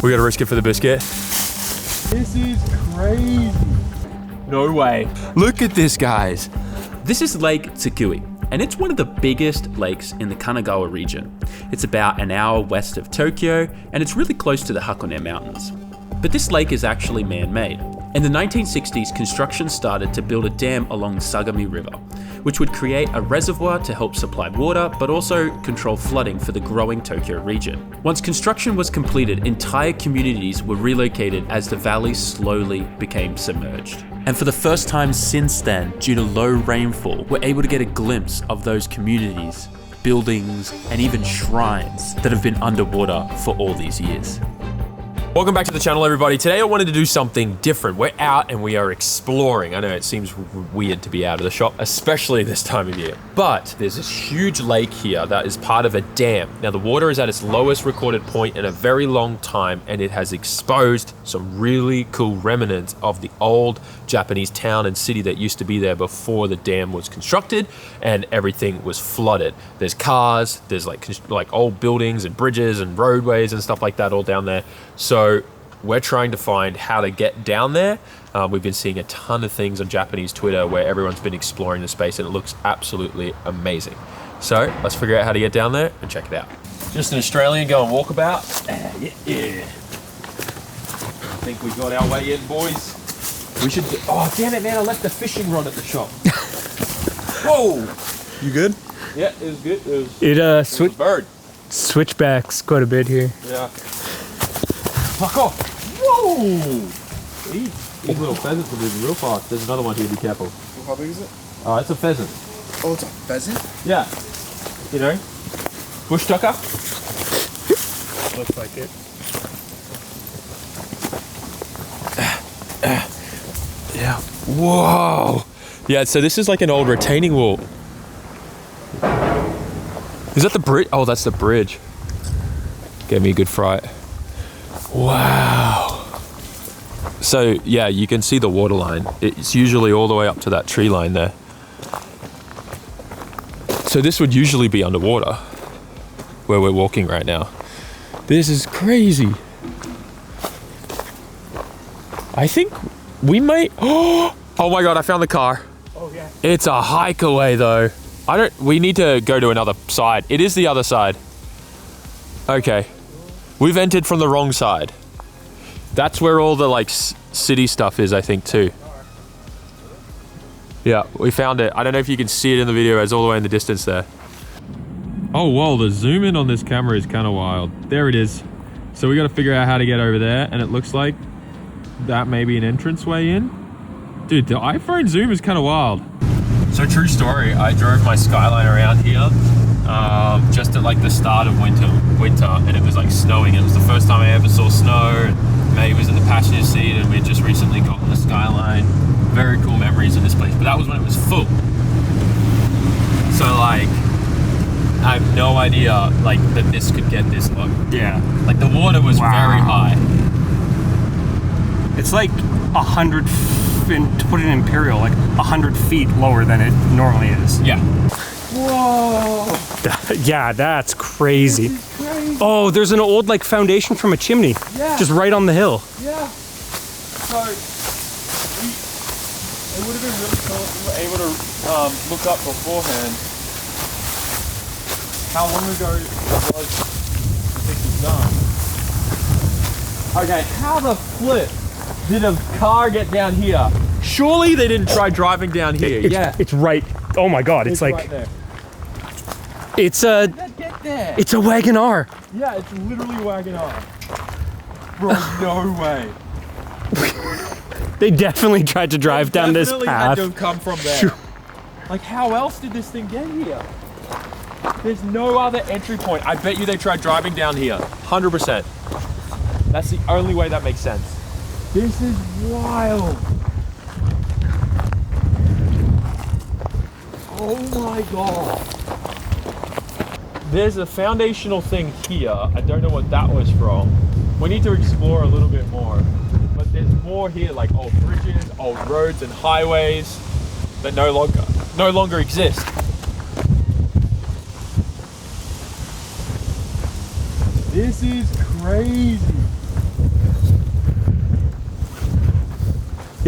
We gotta risk it for the biscuit. This is crazy. No way. Look at this, guys. This is Lake Tsukui, and it's one of the biggest lakes in the Kanagawa region. It's about an hour west of Tokyo, and it's really close to the Hakone Mountains. But this lake is actually man-made. In the 1960s, construction started to build a dam along the Sagami River, which would create a reservoir to help supply water, but also control flooding for the growing Tokyo region. Once construction was completed, entire communities were relocated as the valley slowly became submerged. And for the first time since then, due to low rainfall, we're able to get a glimpse of those communities, buildings, and even shrines that have been underwater for all these years. Welcome back to the channel, everybody. Today I wanted to do something different. We're out and we are exploring. I know it seems weird to be out of the shop, especially this time of year. But there's this huge lake here that is part of a dam. Now the water is at its lowest recorded point in a very long time, and it has exposed some really cool remnants of the old Japanese town and city that used to be there before the dam was constructed and everything was flooded. There's cars, there's like old buildings and bridges and roadways and stuff like that all down there. So we're trying to find how to get down there. We've been seeing a ton of things on Japanese Twitter where everyone's been exploring the space, and it looks absolutely amazing. So let's figure out how to get down there and check it out. Just an Australian going walkabout. Yeah. I think we got our way in, boys. We should oh, damn it, man. I left the fishing rod at the shop. Whoa. You good? Yeah, it was good. It was a bird. Switchbacks quite a bit here. Yeah. Fuck off! Whoa! These little pheasants are moving real fast. There's another one here, be careful. How big is it? Oh, it's a pheasant. Oh, it's a pheasant? Yeah. You know? Bush tucker? Looks like it. Yeah. Whoa! Yeah, so this is like an old retaining wall. Is that the bridge? Oh, that's the bridge. Gave me a good fright. Wow. So yeah, you can see the water line. It's usually all the way up to that tree line there. So this would usually be underwater where we're walking right now. This is crazy. I think we might, oh my God, I found the car. Oh yeah. It's a hike away though. We need to go to another side. It is the other side. Okay. We've entered from the wrong side. That's where all the like city stuff is, I think, too. Yeah, we found it. I don't know if you can see it in the video. It's all the way in the distance there. Oh, whoa, the zoom in on this camera is kind of wild. There it is. So we got to figure out how to get over there, and it looks like that may be an entranceway in. Dude, the iPhone zoom is kind of wild. So true story, I drove my Skyline around here just at like the start of winter, and it was like snowing. It was the first time I ever saw snow. May was in the passenger seat, and we had just recently gotten the Skyline. Very cool memories of this place, but that was when it was full. So like, I have no idea like that this could get this low. Yeah. Like the water was very high. It's like 100, to put it in imperial, like 100 feet lower than it normally is. Yeah. Whoa! Yeah, that's crazy. Oh, there's an old like foundation from a chimney. Yeah. Just right on the hill. Yeah. So, it would have been really cool if we were able to look up beforehand how long ago it was this was done. Okay, how the flip did a car get down here? Surely they didn't try driving down here. It's right. Oh my God, it's like right there. it's a Get there. it's a wagon R. Yeah, it's literally wagon on. Bro, no way. They definitely tried to drive down this Definitely path. had to have come from there. Like, how else did this thing get here? There's no other entry point. I bet you they tried driving down here. 100%. That's the only way that makes sense. This is wild. Oh my God. There's a foundational thing here. I don't know what that was from. We need to explore a little bit more. But there's more here, like old bridges, old roads and highways that no longer exist. This is crazy.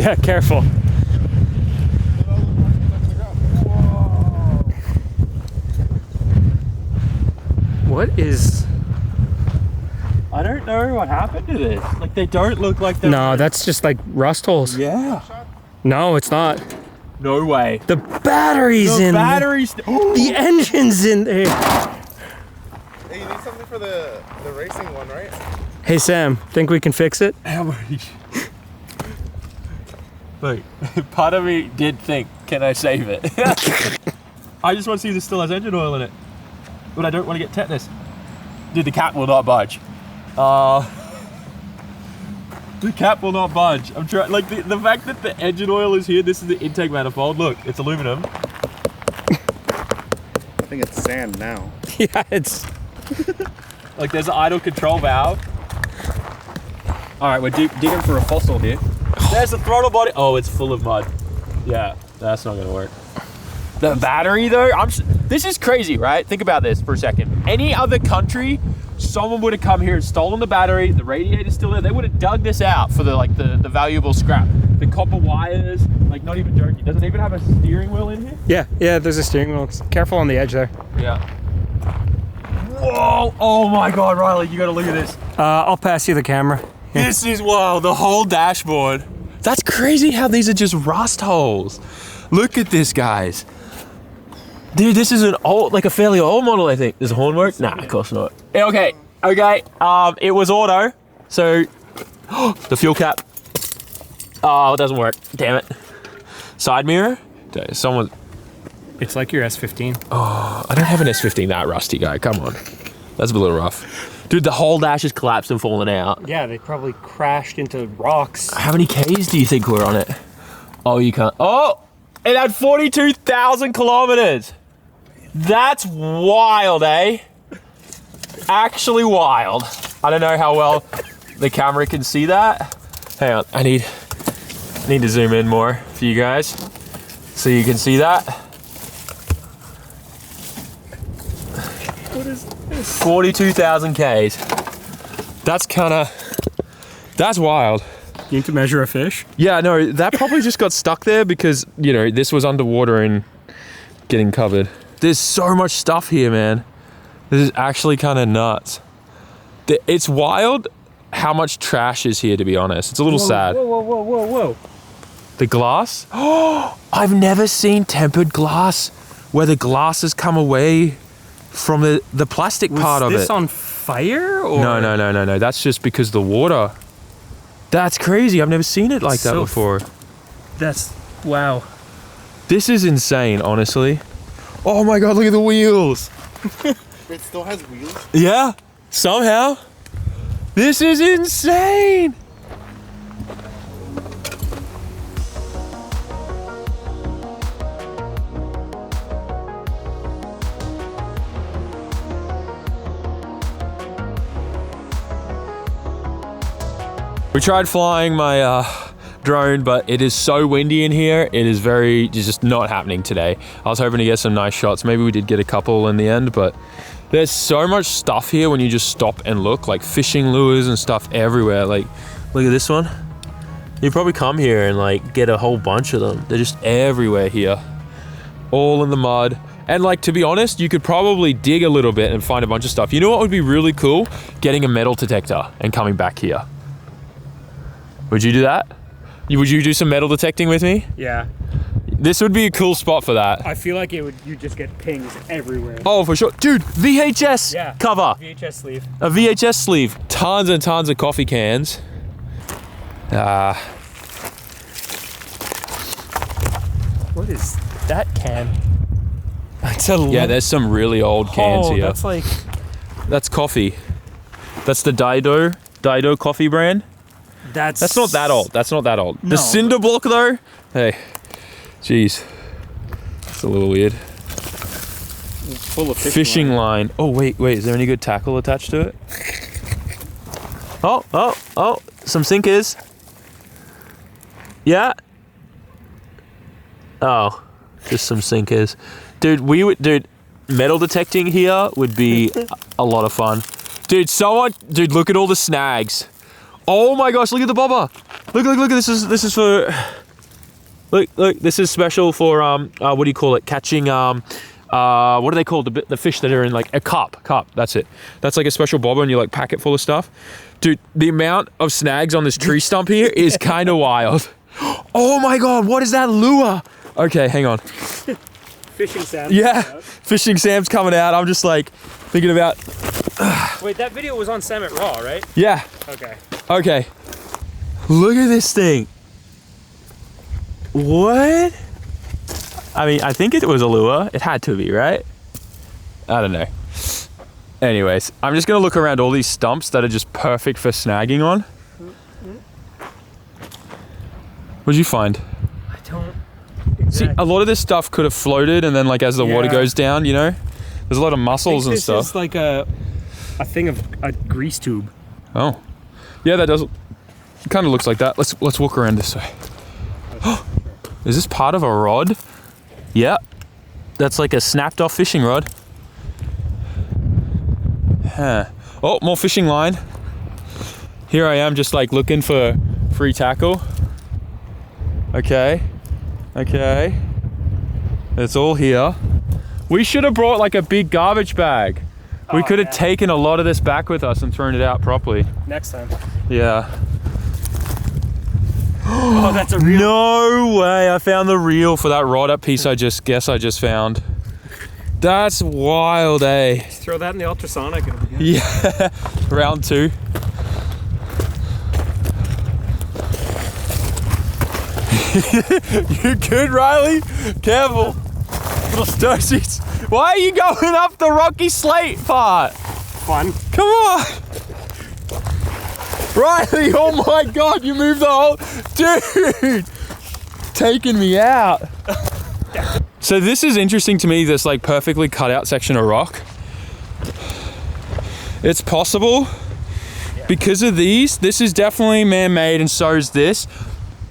Yeah, careful. What is... I don't know what happened to this. Like, they don't look like they're... No, that's just like rust holes. Yeah. No, it's not. No way. The battery's in batteries. the engine's in there. Hey, you need something for the racing one, right? Hey Sam, think we can fix it? How much? Look, part of me did think, can I save it? I just want to see if this still has engine oil in it. But I don't want to get tetanus. Dude, the cap will not budge. The cap will not budge. I'm trying, like the fact that the engine oil is here, this is the intake manifold. Look, it's aluminum. I think it's sand now. Yeah, it's... Like there's an idle control valve. All right, we're digging for a fossil here. There's the throttle body. Oh, it's full of mud. Yeah, that's not gonna work. The battery though, this is crazy, right? Think about this for a second. Any other country, someone would have come here and stolen the battery, the radiator's still there, they would have dug this out for the valuable scrap. The copper wires, like not even joking. Does it even have a steering wheel in here? Yeah, there's a steering wheel. Careful on the edge there. Yeah. Whoa, oh my God, Riley, you gotta look at this. I'll pass you the camera. Yeah. This is wild, the whole dashboard. That's crazy how these are just rust holes. Look at this, guys. Dude, this is an old, like a fairly old model, I think. Does the horn work? Nah, of course not. Okay. It was auto, so the fuel cap. Oh, it doesn't work. Damn it. Side mirror. Someone. It's like your S15. Oh, I don't have an S15 that rusty, guy. Come on, that's a little rough. Dude, the whole dash has collapsed and fallen out. Yeah, they probably crashed into rocks. How many Ks do you think were on it? Oh, you can't. Oh, it had 42,000 kilometers. That's wild, eh? Actually wild. I don't know how well the camera can see that. Hang on, I need to zoom in more for you guys so you can see that. What is this? 42,000 Ks. That's wild. You need to measure a fish? Yeah, no, that probably just got stuck there because, you know, this was underwater and getting covered. There's so much stuff here, man. This is actually kind of nuts. It's wild how much trash is here, to be honest. It's a little sad. Whoa. The glass? Oh, I've never seen tempered glass where the glass has come away from the plastic part of it. Was this on fire? Or? No. That's just because the water. That's crazy. I've never seen it like that before. That's... Wow. This is insane, honestly. Oh my God, look at the wheels. It still has wheels? Yeah, somehow. This is insane. We tried flying my drone, but it is so windy in here. It is just not happening today. I was hoping to get some nice shots. Maybe we did get a couple in the end, but there's so much stuff here when you just stop and look, like fishing lures and stuff everywhere. Like, look at this one. You probably come here and like get a whole bunch of them. They're just everywhere here, all in the mud. And like, to be honest, you could probably dig a little bit and find a bunch of stuff. You know what would be really cool? Getting a metal detector and coming back here. Would you do that? Would you do some metal detecting with me? Yeah. This would be a cool spot for that. I feel like you just get pings everywhere. Oh, for sure. Dude, VHS cover. VHS sleeve. A VHS sleeve. Tons and tons of coffee cans. What is that can? It's Yeah, there's some really old cans here. That's like... That's coffee. That's the Dido coffee brand. That's not that old. That's not that old. No. The cinder block though, hey, jeez, it's a little weird. Full of Fishing line. Oh wait, is there any good tackle attached to it? Oh, some sinkers. Yeah. Oh, just some sinkers. Dude, metal detecting here would be a lot of fun. Dude, look at all the snags. Oh my gosh, look at the bobber. Look, this is for, look, this is special for, what do you call it? Catching, what are they called? The fish that are in like a cup, that's it. That's like a special bobber and you like pack it full of stuff. Dude, the amount of snags on this tree stump here is kind of wild. Oh my God, what is that lure? Okay, hang on. Fishing Sam. Yeah, Fishing Sam's coming out. I'm just like thinking about. Wait, that video was on SAMMIT Raw, right? Yeah. Okay. Look at this thing. What? I mean, I think it was a lure. It had to be, right? I don't know. Anyways, I'm just gonna look around all these stumps that are just perfect for snagging on. What'd you find? I don't. See, a lot of this stuff could have floated, and then like as the water goes down, you know, there's a lot of mussels and stuff. This is like a thing of a grease tube. Oh, yeah, that does. It kind of looks like that. Let's walk around this way. Is this part of a rod? Yeah, that's like a snapped off fishing rod. Huh. Oh, more fishing line. Here I am, just like looking for free tackle. Okay. It's all here. We should have brought like a big garbage bag. We could have taken a lot of this back with us and thrown it out properly. Next time. Yeah. Oh, that's a reel. No way, I found the reel for that rod up piece I just found. That's wild, eh? Just throw that in the ultrasonic and it'll be good. Yeah, round 2. You good, Riley? Careful. Why are you going up the rocky slate part? Fun. Come on. Riley, oh my God, you moved the whole... Dude! Taking me out. So this is interesting to me, this like perfectly cut out section of rock. It's possible because of these. This is definitely man-made and so is this.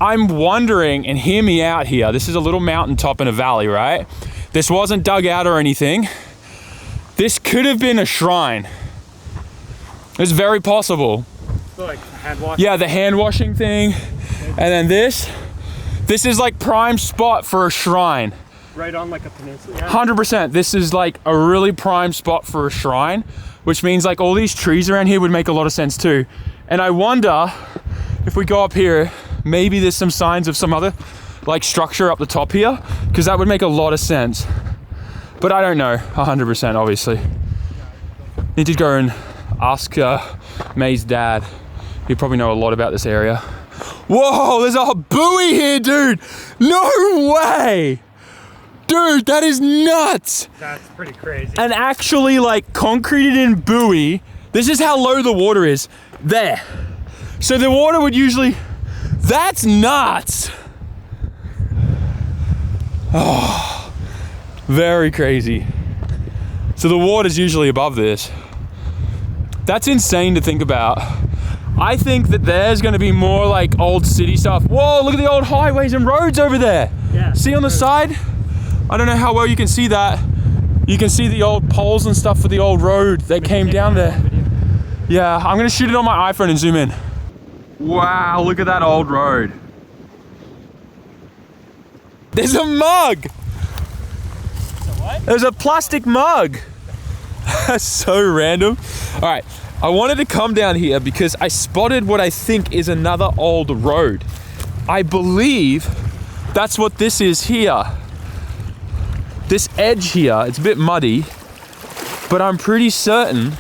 I'm wondering, and hear me out here, this is a little mountaintop in a valley, right? This wasn't dug out or anything. This could have been a shrine. It's very possible. So like hand washing? Yeah, the hand washing thing. And then this is like prime spot for a shrine. Right on like a peninsula? Yeah. 100%. This is like a really prime spot for a shrine, which means like all these trees around here would make a lot of sense too. And I wonder if we go up here, maybe there's some signs of some other like structure up the top here, because that would make a lot of sense. But I don't know 100% obviously. Need to go and ask May's dad. He'd probably know a lot about this area. Whoa, there's a buoy here, dude. No way. Dude, that is nuts. That's pretty crazy. And actually like concreted in buoy. This is how low the water is. There. So the water would usually... That's nuts. Oh, very crazy. So the water's usually above this. That's insane to think about. I think that there's going to be more like old city stuff. Whoa, look at the old highways and roads over there. Yeah. See on the side? I don't know how well you can see that. You can see the old poles and stuff for the old road that came down there. Yeah, I'm going to shoot it on my iPhone and zoom in. Wow, look at that old road. There's a mug. What? There's a plastic mug. That's so random. All right, I wanted to come down here because I spotted what I think is another old road. I believe that's what this is here. This edge here, it's a bit muddy, but I'm pretty certain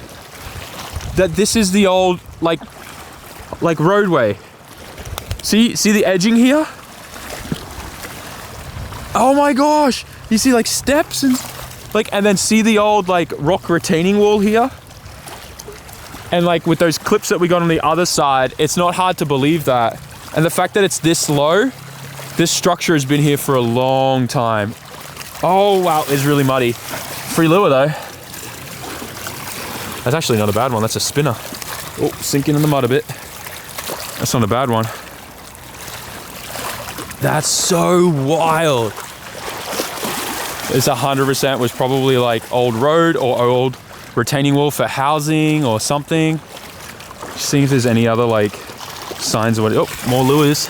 that this is the old, like roadway. See the edging here? Oh my gosh, you see like steps and and then see the old like rock retaining wall here? And like with those clips that we got on the other side, it's not hard to believe that. And the fact that it's this low, this structure has been here for a long time. Oh wow, it's really muddy. Free lure though. That's actually not a bad one, that's a spinner. Oh, sinking in the mud a bit. That's not a bad one. That's so wild. This 100% was probably like old road or old retaining wall for housing or something. Just seeing if there's any other like signs of what, oh, more lures.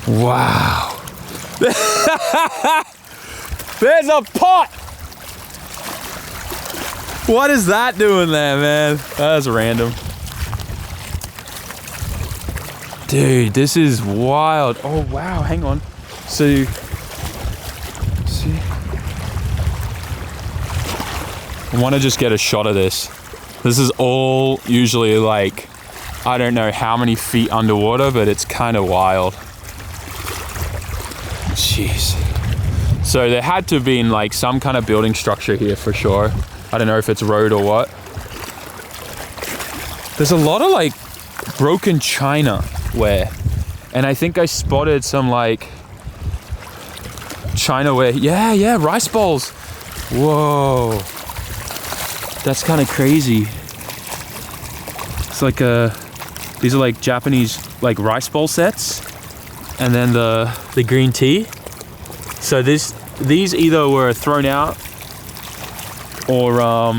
Wow. There's a pot! What is that doing there, man? That's random. Dude, this is wild. Oh, wow, hang on. So, see? I want to just get a shot of this. This is all usually like, I don't know how many feet underwater, but it's kind of wild. Jeez. So there had to have been like some kind of building structure here for sure. I don't know if it's road or what. There's a lot of like broken china ware. And I think I spotted some like china ware. Yeah, rice bowls. Whoa. That's kind of crazy. It's like these are like Japanese like rice bowl sets. And then the green tea. So these either were thrown out or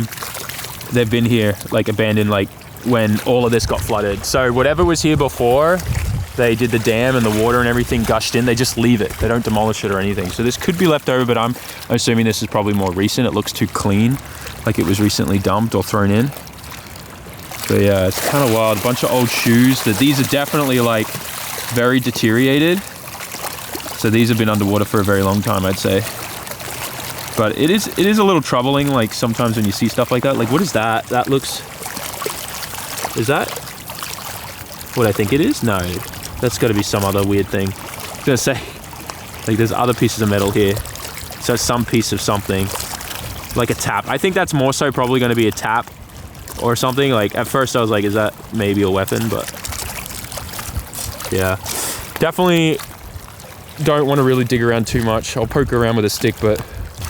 they've been here like abandoned like when all of this got flooded. So whatever was here before they did the dam and the water and everything gushed in, they just leave it. They don't demolish it or anything. So this could be left over, but I'm assuming this is probably more recent. It looks too clean, like it was recently dumped or thrown in. But yeah, it's kind of wild. A bunch of old shoes. These are definitely like very deteriorated. So these have been underwater for a very long time, I'd say. But it is a little troubling, like sometimes when you see stuff like that. Like, what is that? That looks... Is that what I think it is? No, that's got to be some other weird thing. I was gonna say, like there's other pieces of metal here. So some piece of something, like a tap. I think that's more so probably going to be a tap or something. Like at first I was like, is that maybe a weapon? But yeah, definitely don't want to really dig around too much. I'll poke around with a stick, but...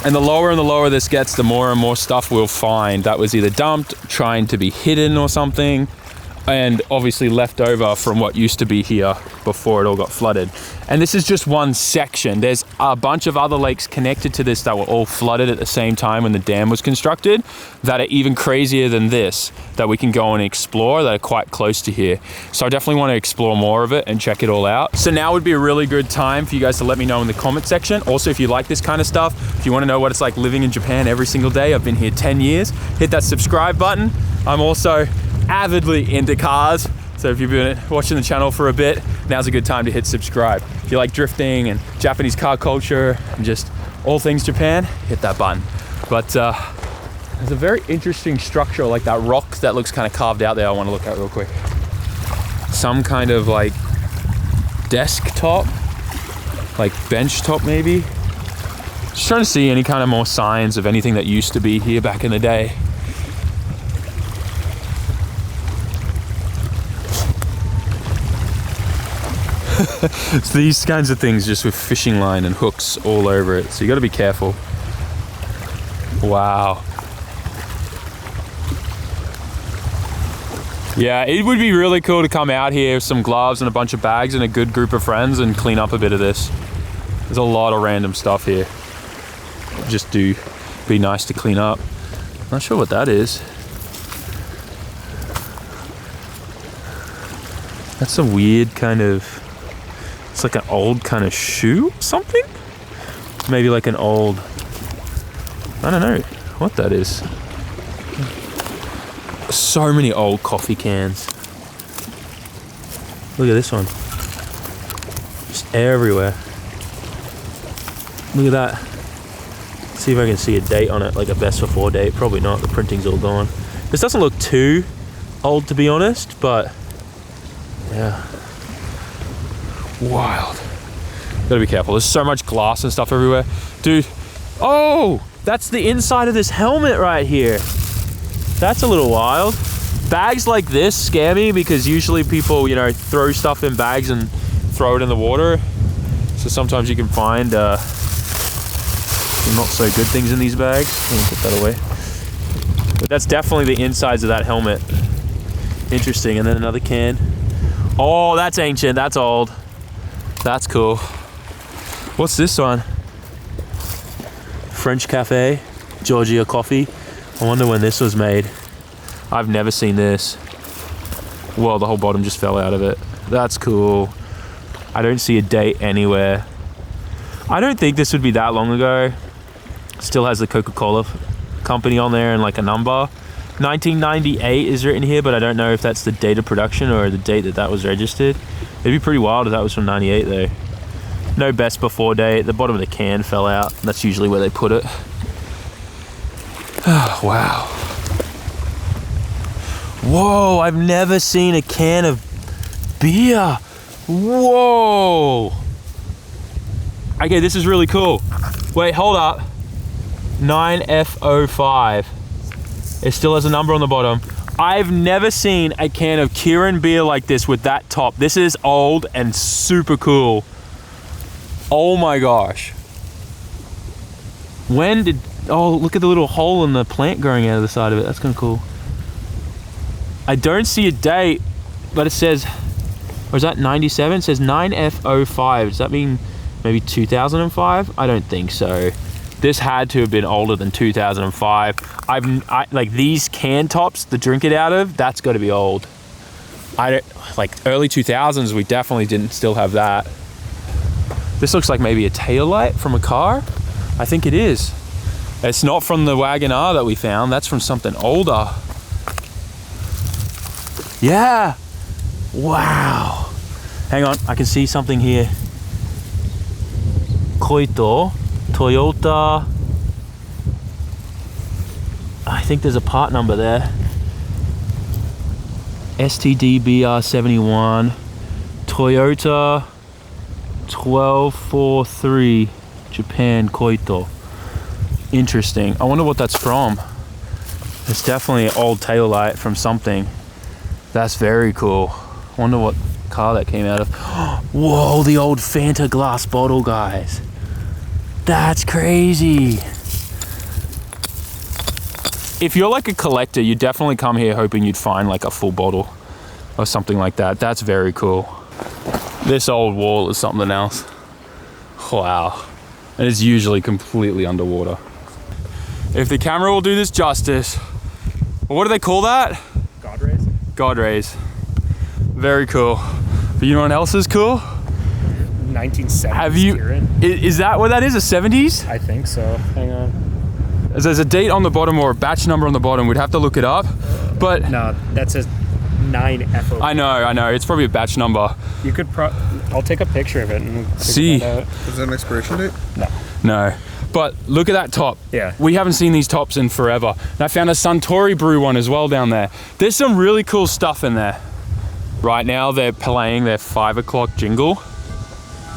And the lower this gets, the more and more stuff we'll find that was either dumped, trying to be hidden or something, and obviously left over from what used to be here before it all got flooded. And this is just one section. There's a bunch of other lakes connected to this that were all flooded at the same time when the dam was constructed that are even crazier than this, that we can go and explore, that are quite close to here. So I definitely want to explore more of it and check it all out. So now would be a really good time for you guys to let me know in the comment section. Also, if you like this kind of stuff, if you want to know what it's like living in Japan every single day, I've been here 10 years, hit that subscribe button. I'm also avidly into cars, so if you've been watching the channel for a bit, now's a good time to hit subscribe. If you like drifting and Japanese car culture and just all things Japan, hit that button. But there's a very interesting structure, like that rock that looks kind of carved out there I want to look at real quick. Some kind of like desktop, like bench top maybe. Just trying to see any kind of more signs of anything that used to be here back in the day. It's these kinds of things just with fishing line and hooks all over it, so you got to be careful. Wow. Yeah, it would be really cool to come out here with some gloves and a bunch of bags and a good group of friends and clean up a bit of this. There's a lot of random stuff here. Just do be nice to clean up. Not sure what that is. That's a weird kind of... It's like an old kind of shoe or something? Maybe like an old... I don't know what that is. So many old coffee cans. Look at this one. Just everywhere. Look at that. Let's see if I can see a date on it, like a best before date. Probably not, the printing's all gone. This doesn't look too old to be honest, but yeah. Wild. Gotta be careful. There's so much glass and stuff everywhere. Dude, oh, that's the inside of this helmet right here. That's a little wild. Bags like this scare me because usually people, you know, throw stuff in bags and throw it in the water. So sometimes you can find not so good things in these bags. Let me put that away. But that's definitely the insides of that helmet. Interesting. And then another can. Oh, that's ancient. That's old. That's cool. What's this one? French Cafe, Georgia coffee. I wonder when this was made. I've never seen this. Well, the whole bottom just fell out of it. That's cool. I don't see a date anywhere. I don't think this would be that long ago. Still has the Coca-Cola company on there and like a number. 1998 is written here, but I don't know if that's the date of production or the date that that was registered. It'd be pretty wild if that was from 98 though. No best before date. The bottom of the can fell out. That's usually where they put it. Oh, wow. Whoa, I've never seen a can of beer. Whoa. Okay, this is really cool. Wait, hold up. 9F05. It still has a number on the bottom. I've never seen a can of Kirin beer like this with that top. This is old and super cool. Oh my gosh. When did... Oh, look at the little hole in the plant growing out of the side of it. That's kind of cool. I don't see a date, but it says... Or is that 97? It says 9F05. Does that mean maybe 2005? I don't think so. This had to have been older than 2005. Like these can tops to drink it out of, that's got to be old. Like early 2000s, we definitely didn't still have that. This looks like maybe a tail light from a car. I think it is. It's not from the Wagon R that we found. That's from something older. Yeah. Wow. Hang on, I can see something here. Koito, Toyota. I think there's a part number there. STDBR71. Toyota 1243. Japan, Koito. Interesting. I wonder what that's from. It's definitely an old taillight from something. That's very cool. I wonder what car that came out of. Whoa, the old Fanta glass bottle, guys. That's crazy. If you're like a collector, you definitely come here hoping you'd find like a full bottle or something like that. That's very cool. This old wall is something else. Wow. And it's usually completely underwater. If the camera will do this justice, what do they call that? God rays? God rays. Very cool. But you know what else is cool? 1970s. Have you? Kirin. Is that what that is? A 70s? I think so. Hang on. There's a date on the bottom or a batch number on the bottom. We'd have to look it up. But No, that says 9FO. I know. It's probably a batch number. You could I'll take a picture of it and figure See. that out. Is that an expiration date? No. But look at that top. Yeah. We haven't seen these tops in forever. And I found a Suntory Brew one as well down there. There's some really cool stuff in there. Right now they're playing their 5 o'clock jingle.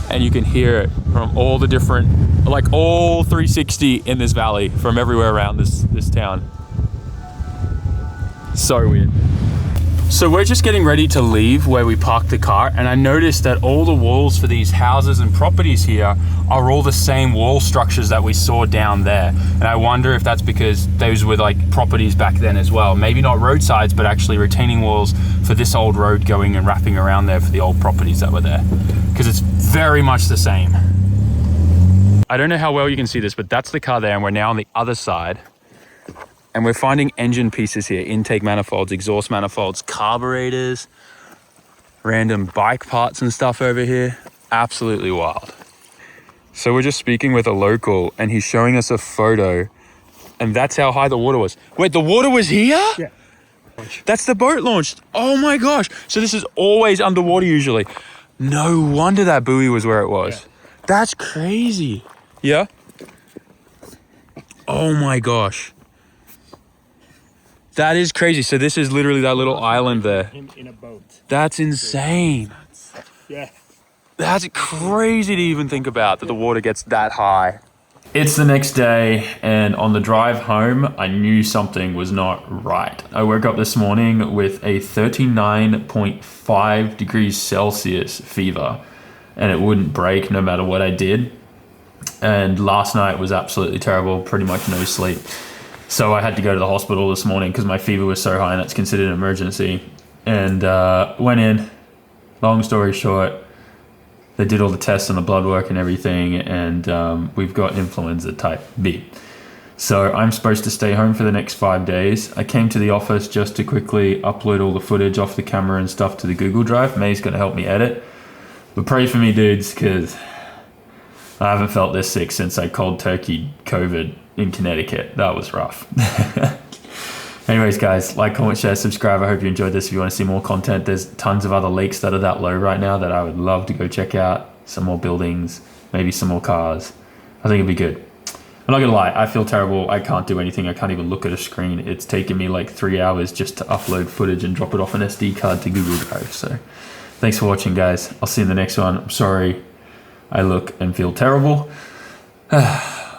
And you can hear it from all the different, like all 360 in this valley from everywhere around this town. So weird. So we're just getting ready to leave where we parked the car, and I noticed that all the walls for these houses and properties here are all the same wall structures that we saw down there. And I wonder if that's because those were like properties back then as well. Maybe not roadsides, but actually retaining walls for this old road going and wrapping around there for the old properties that were there. Because it's very much the same. I don't know how well you can see this, but that's the car there, and we're now on the other side. And we're finding engine pieces here, intake manifolds, exhaust manifolds, carburetors, random bike parts and stuff over here. Absolutely wild. So we're just speaking with a local and he's showing us a photo, and that's how high the water was. Wait, the water was here? Yeah. That's the boat launched. Oh my gosh. So this is always underwater usually. No wonder that buoy was where it was. Yeah. That's crazy. Yeah? Oh my gosh. That is crazy. So this is literally that little island there. Him in a boat. That's insane. Yeah. That's crazy to even think about, that the water gets that high. It's the next day, and on the drive home, I knew something was not right. I woke up this morning with a 39.5 degrees Celsius fever, and it wouldn't break no matter what I did. And last night was absolutely terrible, pretty much no sleep. So I had to go to the hospital this morning because my fever was so high and that's considered an emergency. And went in, long story short, they did all the tests and the blood work and everything, and we've got influenza type B. So I'm supposed to stay home for the next 5 days. I came to the office just to quickly upload all the footage off the camera and stuff to the Google Drive. May's gonna help me edit. But pray for me, dudes, because I haven't felt this sick since I cold turkey COVID in Connecticut. That was rough. Anyways, guys, like, comment, share, subscribe. I hope you enjoyed this. If you want to see more content, there's tons of other lakes that are that low right now that I would love to go check out. Some more buildings, maybe some more cars. I think it'd be good. I'm not gonna lie, I feel terrible. I can't do anything. I can't even look at a screen. It's taken me like 3 hours just to upload footage and drop it off an SD card to Google Drive. So thanks for watching, guys. I'll see you in the next one. I'm sorry I look and feel terrible.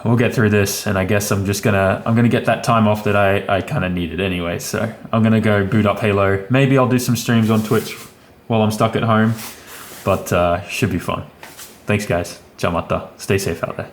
We'll get through this, and I guess I'm gonna get that time off that I kind of needed anyway. So I'm gonna go boot up Halo. Maybe I'll do some streams on Twitch while I'm stuck at home, but should be fun. Thanks, guys. Ciao mata. Stay safe out there.